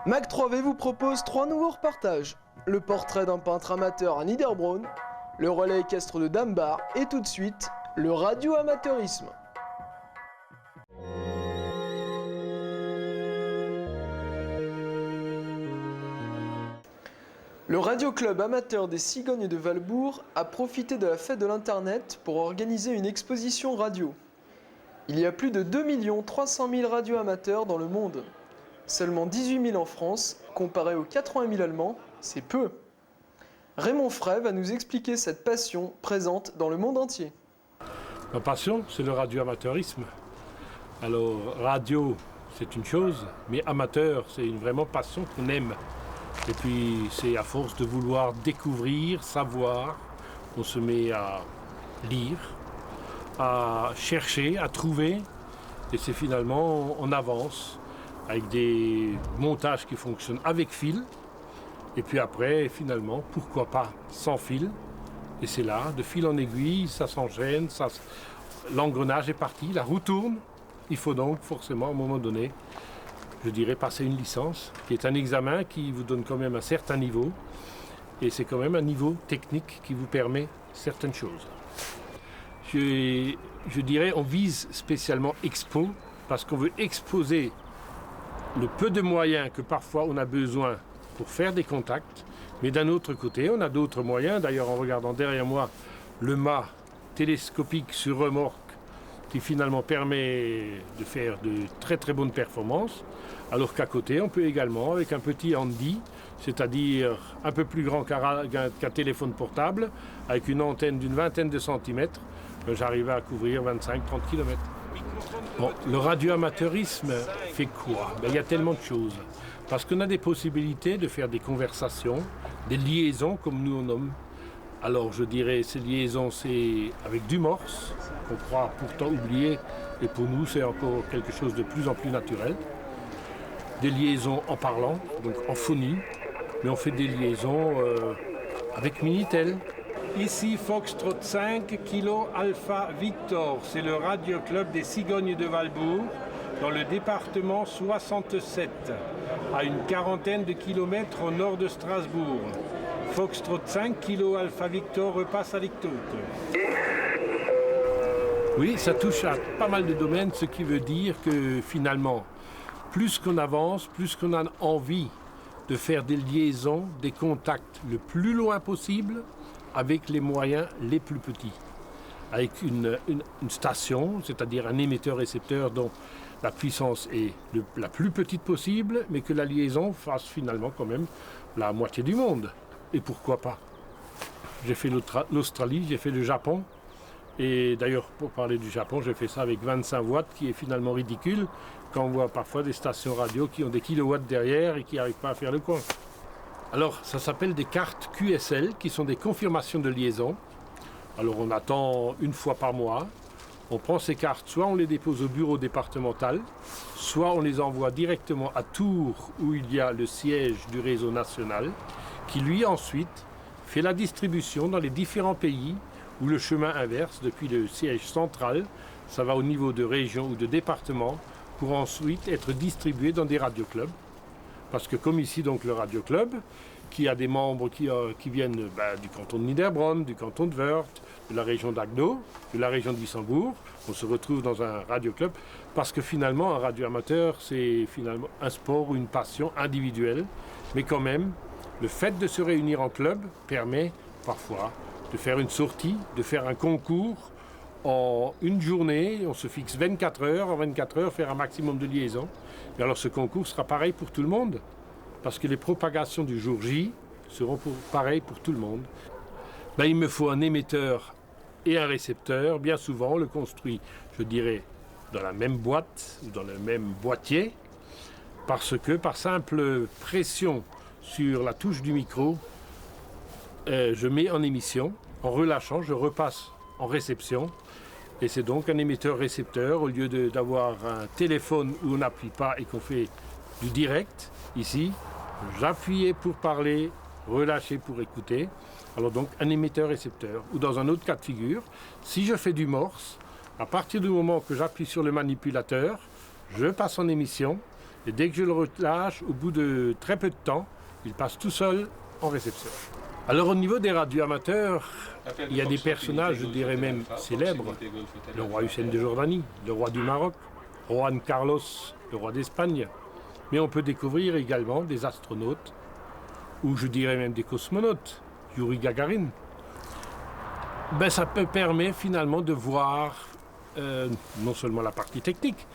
Mac 3V vous propose 3 nouveaux reportages. Le portrait d'un peintre amateur à Niederbronn, le relais équestre de Dambar et tout de suite, le radio-amateurisme. Le radio-club amateur des Cigognes de Valbourg a profité de la fête de l'Internet pour organiser une exposition radio. Il y a plus de 2 300 000 radio-amateurs dans le monde. Seulement 18 000 en France, comparé aux 80 000 Allemands, c'est peu. Raymond Frey va nous expliquer cette passion présente dans le monde entier. Ma passion, c'est le radio-amateurisme. Alors, radio, c'est une chose, mais amateur, c'est une vraiment passion qu'on aime. Et puis, c'est à force de vouloir découvrir, savoir, qu'on se met à lire, à chercher, à trouver, et c'est finalement, on avance avec des montages qui fonctionnent avec fil, et puis après, finalement, pourquoi pas sans fil, et c'est là, de fil en aiguille, ça s'enchaîne, l'engrenage est parti, la roue tourne, il faut donc forcément, à un moment donné, je dirais passer une licence, qui est un examen qui vous donne quand même un certain niveau, et c'est quand même un niveau technique qui vous permet certaines choses. Je dirais, on vise spécialement expo, parce qu'on veut exposer le peu de moyens que parfois on a besoin pour faire des contacts, mais d'un autre côté, on a d'autres moyens. D'ailleurs, en regardant derrière moi le mât télescopique sur remorque qui finalement permet de faire de très très bonnes performances, alors qu'à côté, on peut également, avec un petit handi, c'est-à-dire un peu plus grand qu'un téléphone portable, avec une antenne d'une vingtaine de centimètres, j'arrive à couvrir 25-30 km. Bon, le radio-amateurisme fait quoi? Il y a tellement de choses. Parce qu'on a des possibilités de faire des conversations, des liaisons comme nous on nomme. Alors je dirais ces liaisons, c'est avec du morse, qu'on croit pourtant oublier, et pour nous c'est encore quelque chose de plus en plus naturel. Des liaisons en parlant, donc en phonie, mais on fait des liaisons avec Minitel. Ici Foxtrot 5 Kilo Alpha Victor, c'est le radio-club des Cigognes de Valbourg, dans le département 67, à une quarantaine de kilomètres au nord de Strasbourg. Foxtrot 5 Kilo Alpha Victor repasse à Lictote. Oui, ça touche à pas mal de domaines, ce qui veut dire que finalement, plus qu'on avance, plus qu'on a envie de faire des liaisons, des contacts le plus loin possible, avec les moyens les plus petits. Avec une station, c'est-à-dire un émetteur-récepteur dont la puissance est la plus petite possible, mais que la liaison fasse finalement quand même la moitié du monde. Et pourquoi pas? J'ai fait l'Australie, j'ai fait le Japon. Et d'ailleurs, pour parler du Japon, j'ai fait ça avec 25 watts, qui est finalement ridicule, quand on voit parfois des stations radio qui ont des kilowatts derrière et qui n'arrivent pas à faire le coin. Alors, ça s'appelle des cartes QSL, qui sont des confirmations de liaison. Alors, on attend une fois par mois. On prend ces cartes, soit on les dépose au bureau départemental, soit on les envoie directement à Tours, où il y a le siège du réseau national, qui lui ensuite fait la distribution dans les différents pays où le chemin inverse, depuis le siège central, ça va au niveau de région ou de département, pour ensuite être distribué dans des radioclubs. Parce que comme ici, donc, le Radio-Club, qui a des membres qui viennent du canton de Niederbronn, du canton de Wörth, de la région d'Agno, de la région de Wissembourg, on se retrouve dans un Radio-Club, parce que finalement, un radio-amateur, c'est finalement un sport ou une passion individuelle, mais quand même, le fait de se réunir en club permet parfois de faire une sortie, de faire un concours en une journée, on se fixe 24 heures, en 24 heures, faire un maximum de liaisons. Et alors ce concours sera pareil pour tout le monde, parce que les propagations du jour J seront pareilles pour tout le monde. Il me faut un émetteur et un récepteur. Bien souvent, on le construit, je dirais, dans la même boîte, ou dans le même boîtier, parce que par simple pression sur la touche du micro, je mets en émission. En relâchant, je repasse en réception. Et c'est donc un émetteur-récepteur, au lieu d'avoir un téléphone où on n'appuie pas et qu'on fait du direct. Ici, j'appuyais pour parler, relâcher pour écouter. Alors donc un émetteur-récepteur. Ou dans un autre cas de figure, si je fais du morse, à partir du moment que j'appuie sur le manipulateur, je passe en émission Et dès que je le relâche, au bout de très peu de temps, il passe tout seul en réception. Alors au niveau des radioamateurs, il y a des personnages, je dirais même célèbres. Le roi Hussein de Jordanie, le roi du Maroc, Juan Carlos, le roi d'Espagne. Mais on peut découvrir également des astronautes, ou je dirais même des cosmonautes, Yuri Gagarin. Ça permet finalement de voir non seulement la partie technique,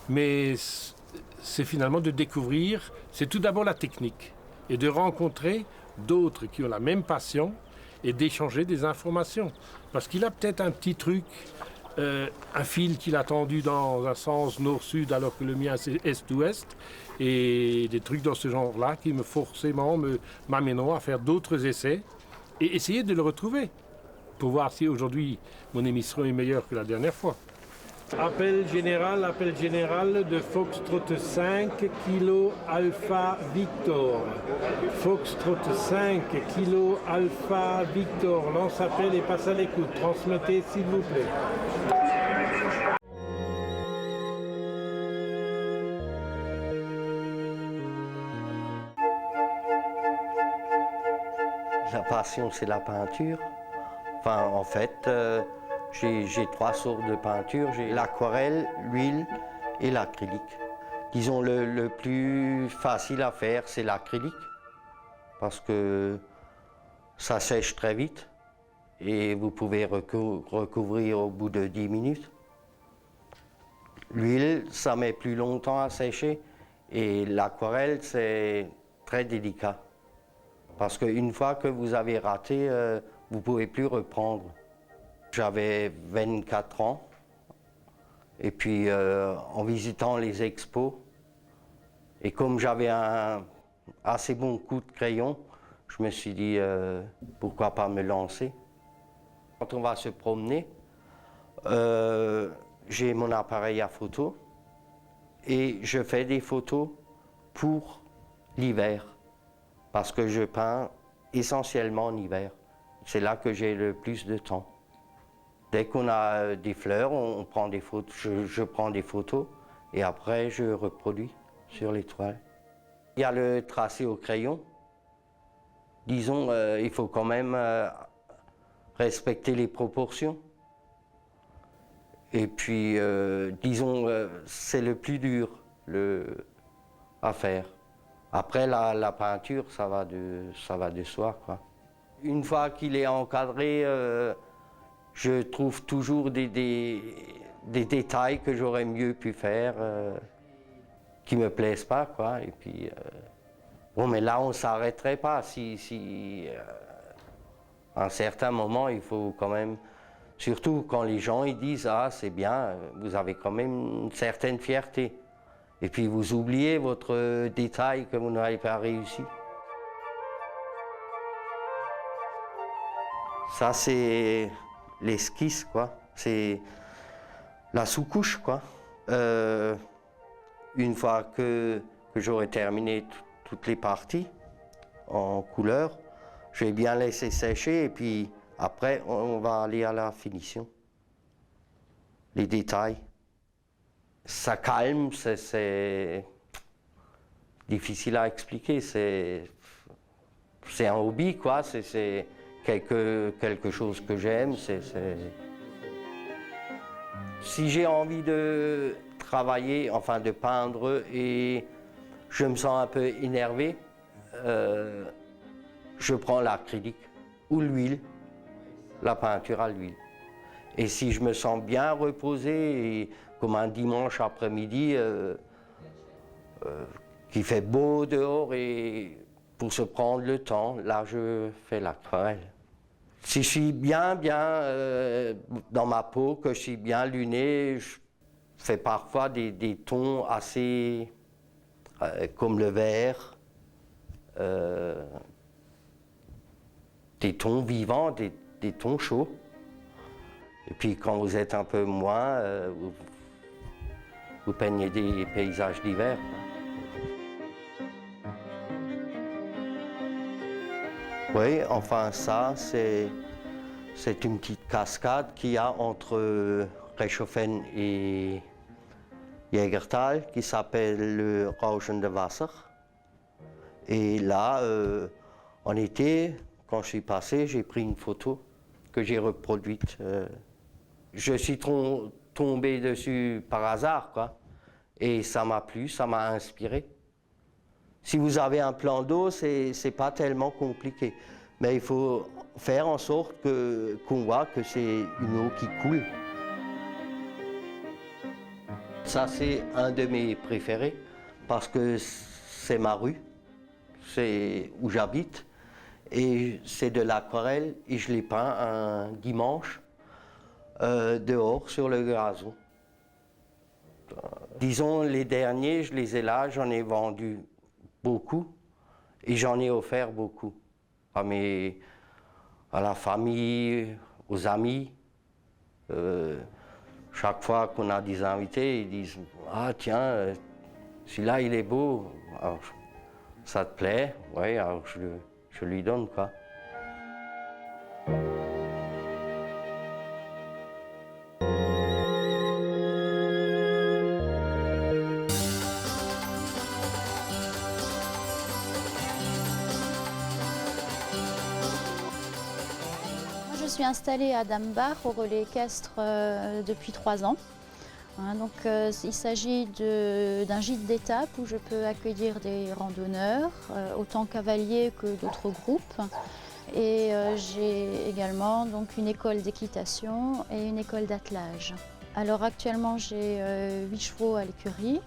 mais c'est finalement de découvrir, c'est tout d'abord la technique, et de rencontrer d'autres qui ont la même passion et d'échanger des informations. Parce qu'il a peut-être un petit truc, un fil qu'il a tendu dans un sens nord-sud alors que le mien c'est est-ouest, et des trucs dans ce genre-là qui m'amèneront à faire d'autres essais et essayer de le retrouver pour voir si aujourd'hui mon émission est meilleure que la dernière fois. Appel général de Foxtrot 5 Kilo Alpha Victor. Foxtrot 5 Kilo Alpha Victor. Lance appel et passe à l'écoute. Transmettez s'il vous plaît. La passion, c'est la peinture. Enfin, en fait, j'ai 3 sortes de peinture. J'ai l'aquarelle, l'huile et l'acrylique. Disons, le plus facile à faire, c'est l'acrylique, parce que ça sèche très vite et vous pouvez recouvrir au bout de 10 minutes. L'huile, ça met plus longtemps à sécher, et l'aquarelle, c'est très délicat. Parce qu'une fois que vous avez raté, vous ne pouvez plus reprendre. J'avais 24 ans, et puis en visitant les expos, et comme j'avais un assez bon coup de crayon, je me suis dit pourquoi pas me lancer. Quand on va se promener, j'ai mon appareil à photo et je fais des photos pour l'hiver, parce que je peins essentiellement en hiver. C'est là que j'ai le plus de temps. Dès qu'on a des fleurs, on prend des photos, je prends des photos et après je reproduis sur les toiles. Il y a le tracé au crayon. Disons, il faut quand même respecter les proportions. Et puis, disons, c'est le plus dur à faire. Après, la peinture, ça va de soi, quoi. Une fois qu'il est encadré, je trouve toujours des détails que j'aurais mieux pu faire, qui me plaisent pas, quoi. Et puis, bon, mais là, on ne s'arrêterait pas. À un certain moment, il faut quand même, surtout quand les gens ils disent « Ah, c'est bien », vous avez quand même une certaine fierté. Et puis, vous oubliez votre détail que vous n'avez pas réussi. Ça, c'est l'esquisse, quoi. C'est la sous-couche, quoi. Une fois que j'aurai terminé toutes les parties en couleur, je vais bien laisser sécher et puis après, on va aller à la finition. Les détails. Ça calme, c'est difficile à expliquer. C'est un hobby, quoi. C'est quelque chose que j'aime. Si j'ai envie de travailler, enfin de peindre, et je me sens un peu énervé, je prends l'acrylique ou l'huile, la peinture à l'huile. Et si je me sens bien reposé, et comme un dimanche après-midi, qu'il fait beau dehors, et pour se prendre le temps, là je fais l'aquarelle. Si je suis bien dans ma peau, que je suis bien luné, je fais parfois des tons assez comme le vert, des tons vivants, des tons chauds. Et puis quand vous êtes un peu moins, vous peignez des paysages d'hiver. Oui, enfin ça, c'est une petite cascade qu'il y a entre Reichshoffen et Jägertal qui s'appelle le Rauschende Wasser. Et là, en été, quand je suis passé, j'ai pris une photo que j'ai reproduite. Je suis tombé dessus par hasard, quoi. Et ça m'a plu, ça m'a inspiré. Si vous avez un plan d'eau, c'est pas tellement compliqué. Mais il faut faire en sorte qu'on voit que c'est une eau qui coule. Ça, c'est un de mes préférés parce que c'est ma rue, c'est où j'habite. Et c'est de l'aquarelle et je l'ai peint un dimanche dehors sur le gazon. Disons, les derniers, je les ai là, j'en ai vendu beaucoup et j'en ai offert beaucoup à la famille, aux amis. Chaque fois qu'on a des invités, ils disent « Ah tiens, celui-là il est beau, alors, ça te plaît ?» Oui, alors je lui donne quoi. Je suis installée à Dambach au relais équestre depuis 3 ans. Donc, il s'agit d'un gîte d'étape où je peux accueillir des randonneurs, autant cavaliers que d'autres groupes. Et j'ai également donc, une école d'équitation et une école d'attelage. Alors actuellement j'ai 8 chevaux à l'écurie,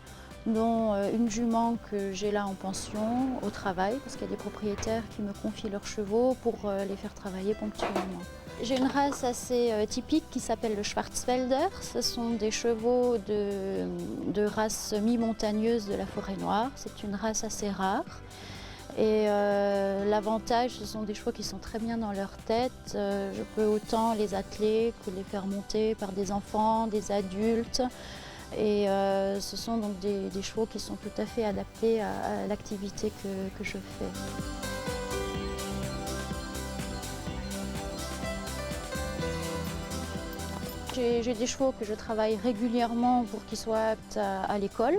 dont une jument que j'ai là en pension au travail, parce qu'il y a des propriétaires qui me confient leurs chevaux pour les faire travailler ponctuellement. J'ai une race assez typique qui s'appelle le Schwarzwälder. Ce sont des chevaux de race mi-montagneuse de la forêt noire. C'est une race assez rare. Et l'avantage, ce sont des chevaux qui sont très bien dans leur tête. Je peux autant les atteler que les faire monter par des enfants, des adultes. Et ce sont donc des chevaux qui sont tout à fait adaptés à l'activité que je fais. J'ai des chevaux que je travaille régulièrement pour qu'ils soient aptes à l'école.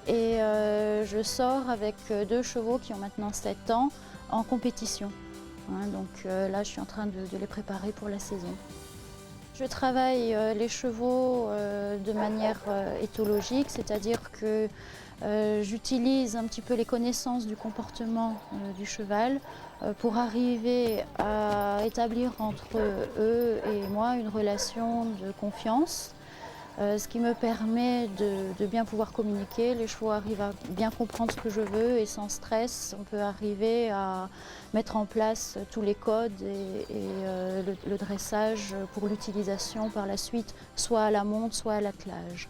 Et je sors avec 2 chevaux qui ont maintenant 7 ans en compétition. Donc là, je suis en train de les préparer pour la saison. Je travaille les chevaux de manière éthologique, c'est-à-dire que j'utilise un petit peu les connaissances du comportement du cheval pour arriver à établir entre eux et moi une relation de confiance, ce qui me permet de bien pouvoir communiquer. Les chevaux arrivent à bien comprendre ce que je veux et sans stress, on peut arriver à mettre en place tous les codes et le dressage pour l'utilisation par la suite, soit à la monte, soit à l'attelage.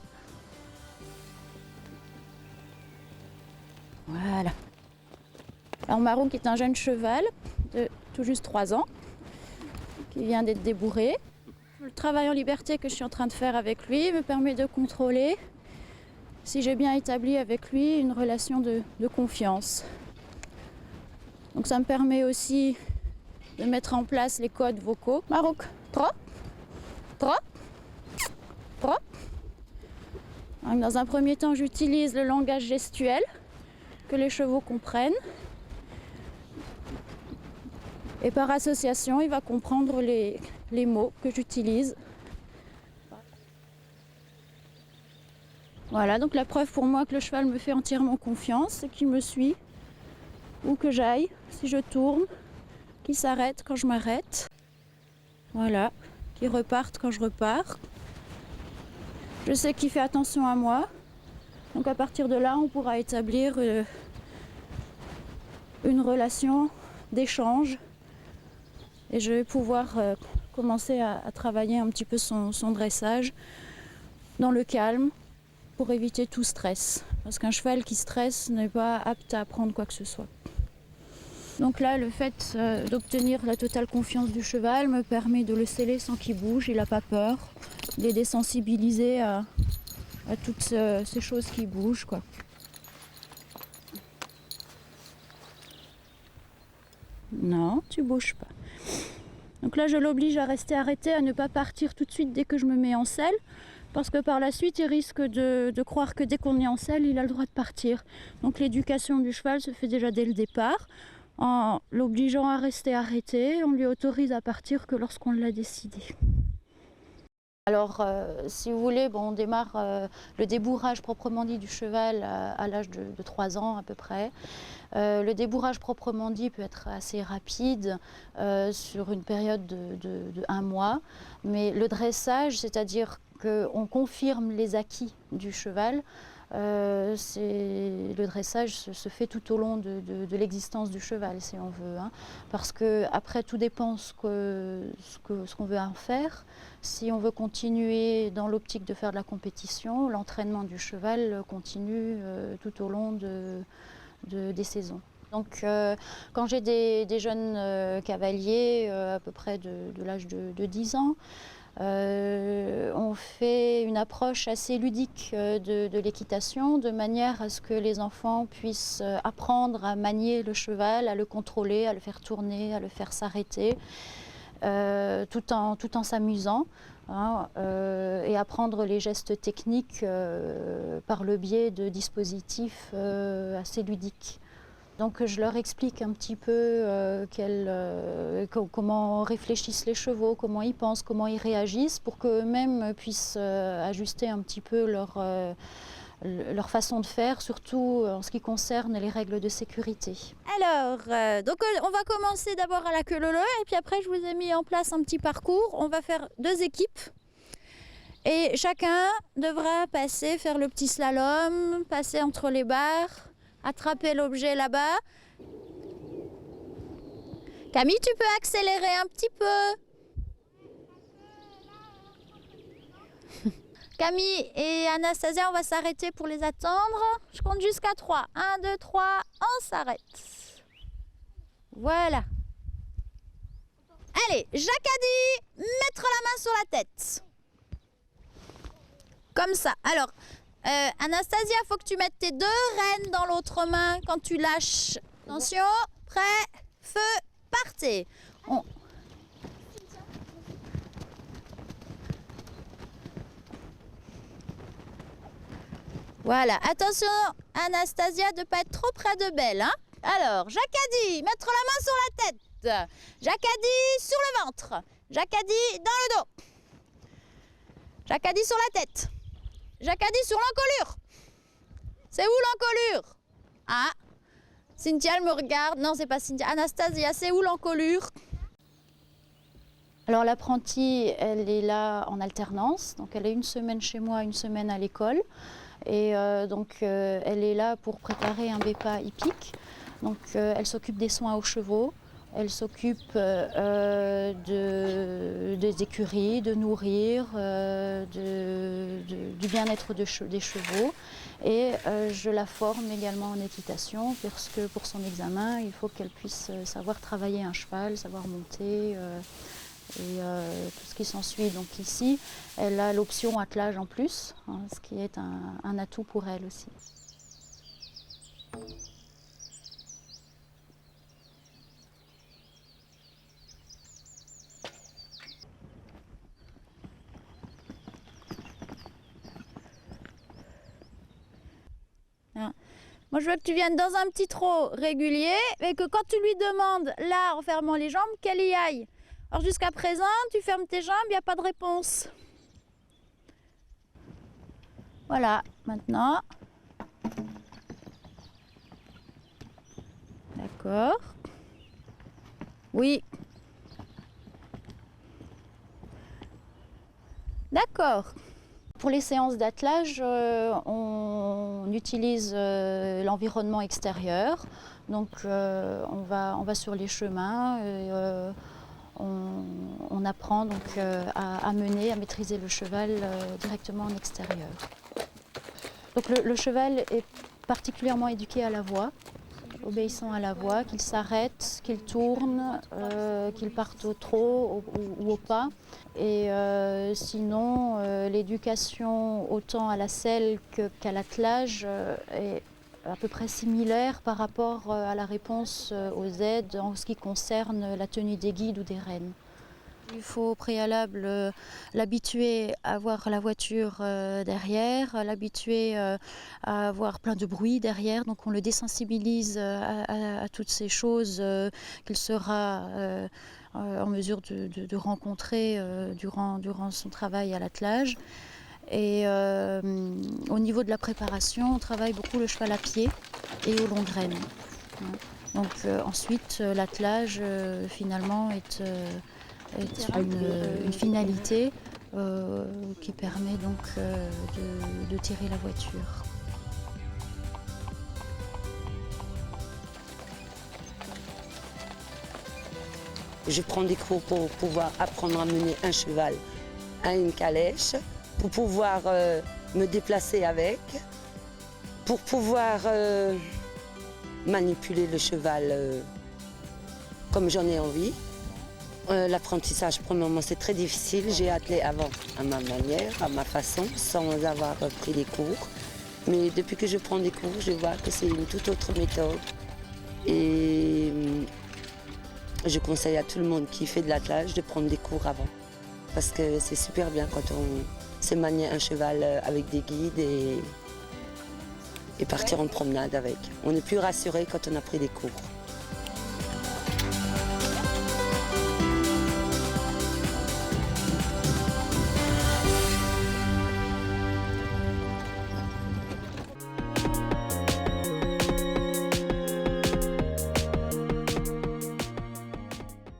Voilà. Alors Marouk est un jeune cheval de tout juste 3 ans qui vient d'être débourré. Le travail en liberté que je suis en train de faire avec lui me permet de contrôler si j'ai bien établi avec lui une relation de confiance. Donc ça me permet aussi de mettre en place les codes vocaux. Marouk, trop, trop, trop. Donc dans un premier temps, j'utilise le langage gestuel que les chevaux comprennent. Et par association, il va comprendre les mots que j'utilise. Voilà, donc la preuve pour moi que le cheval me fait entièrement confiance, c'est qu'il me suit où que j'aille, si je tourne, qu'il s'arrête quand je m'arrête. Voilà, qu'il reparte quand je repars. Je sais qu'il fait attention à moi. Donc à partir de là, on pourra établir une relation d'échange. Et je vais pouvoir commencer à travailler un petit peu son dressage dans le calme pour éviter tout stress. Parce qu'un cheval qui stresse n'est pas apte à apprendre quoi que ce soit. Donc là, le fait d'obtenir la totale confiance du cheval me permet de le sceller sans qu'il bouge, il n'a pas peur. Il est désensibilisé à toutes ces choses qui bougent, quoi. Non, tu bouges pas. Donc là, je l'oblige à rester arrêté, à ne pas partir tout de suite dès que je me mets en selle, parce que par la suite, il risque de croire que dès qu'on est en selle, il a le droit de partir. Donc l'éducation du cheval se fait déjà dès le départ, en l'obligeant à rester arrêté. On lui autorise à partir que lorsqu'on l'a décidé. Alors, si vous voulez, on démarre le débourrage proprement dit du cheval à l'âge de 3 ans à peu près. Le débourrage proprement dit peut être assez rapide sur une période de 1 mois, mais le dressage, c'est-à-dire qu'on confirme les acquis du cheval, le dressage se fait tout au long de l'existence du cheval, si on veut, hein, parce qu'après tout dépend ce qu'on veut en faire. Si on veut continuer dans l'optique de faire de la compétition, l'entraînement du cheval continue tout au long des saisons. Donc quand j'ai des jeunes cavaliers à peu près de l'âge de 10 ans, on fait une approche assez ludique de l'équitation, de manière à ce que les enfants puissent apprendre à manier le cheval, à le contrôler, à le faire tourner, à le faire s'arrêter, tout en s'amusant, hein, et apprendre les gestes techniques par le biais de dispositifs assez ludiques. Donc je leur explique un petit peu comment réfléchissent les chevaux, comment ils pensent, comment ils réagissent, pour qu'eux-mêmes puissent ajuster un petit peu leur façon de faire, surtout en ce qui concerne les règles de sécurité. Alors, donc on va commencer d'abord à la queue leu et puis après je vous ai mis en place un petit parcours. On va faire 2 équipes et chacun devra faire le petit slalom, passer entre les barres, attraper l'objet là-bas. Camille, tu peux accélérer un petit peu. Camille et Anastasia, on va s'arrêter pour les attendre. Je compte jusqu'à 3. 1, 2, 3, on s'arrête. Voilà. Allez, Jacques a dit mettre la main sur la tête. Comme ça. Alors, Anastasia, il faut que tu mettes tes 2 rênes dans l'autre main quand tu lâches. Attention, prêt, feu, partez. Voilà, attention Anastasia de ne pas être trop près de Belle. Hein. Alors, Jacques a dit mettre la main sur la tête. Jacques a dit sur le ventre. Jacques a dit dans le dos. Jacques a dit sur la tête. Jacques a dit sur l'encolure. C'est où l'encolure? Ah, Cynthia, elle me regarde. Non, c'est pas Cynthia. Anastasia, c'est où l'encolure? Alors l'apprentie, elle est là en alternance. Donc elle est 1 semaine chez moi, 1 semaine à l'école. Et donc elle est là pour préparer un BEPA hippique. Donc elle s'occupe des soins aux chevaux. Elle s'occupe des écuries, de nourrir, du bien-être des chevaux. Et je la forme également en équitation, parce que pour son examen, il faut qu'elle puisse savoir travailler un cheval, savoir monter, et tout ce qui s'ensuit. Donc ici, elle a l'option attelage en plus, hein, ce qui est un atout pour elle aussi. Moi, je veux que tu viennes dans un petit trot régulier et que quand tu lui demandes, là, en fermant les jambes, qu'elle y aille. Alors, jusqu'à présent, tu fermes tes jambes, il n'y a pas de réponse. Voilà, maintenant. D'accord. Oui. D'accord. Pour les séances d'attelage, on utilise l'environnement extérieur. Donc on va sur les chemins et on apprend donc, à mener, à maîtriser le cheval directement en extérieur. Donc le cheval est particulièrement éduqué à la voix, obéissant à la voix, qu'il s'arrête, qu'il tourne, qu'il parte au trot ou au pas. Et sinon, l'éducation autant à la selle qu'à l'attelage est à peu près similaire par rapport à la réponse aux aides en ce qui concerne la tenue des guides ou des rênes. Il faut au préalable l'habituer à voir la voiture derrière, l'habituer à avoir plein de bruit derrière. Donc on le désensibilise à toutes ces choses qu'il sera en mesure de rencontrer durant son travail à l'attelage. Et au niveau de la préparation, on travaille beaucoup le cheval à pied et aux longues graines. Donc ensuite, l'attelage finalement est une finalité qui permet donc de tirer la voiture. Je prends des cours pour pouvoir apprendre à mener un cheval à une calèche, pour pouvoir me déplacer avec, pour pouvoir manipuler le cheval comme j'en ai envie. L'apprentissage pour le moment c'est très difficile. J'ai attelé avant à ma manière, à ma façon, sans avoir pris des cours. Mais depuis que je prends des cours, je vois que c'est une toute autre méthode. Et je conseille à tout le monde qui fait de l'attelage de prendre des cours avant. Parce que c'est super bien quand on sait manier un cheval avec des guides et partir en promenade avec. On est plus rassuré quand on a pris des cours.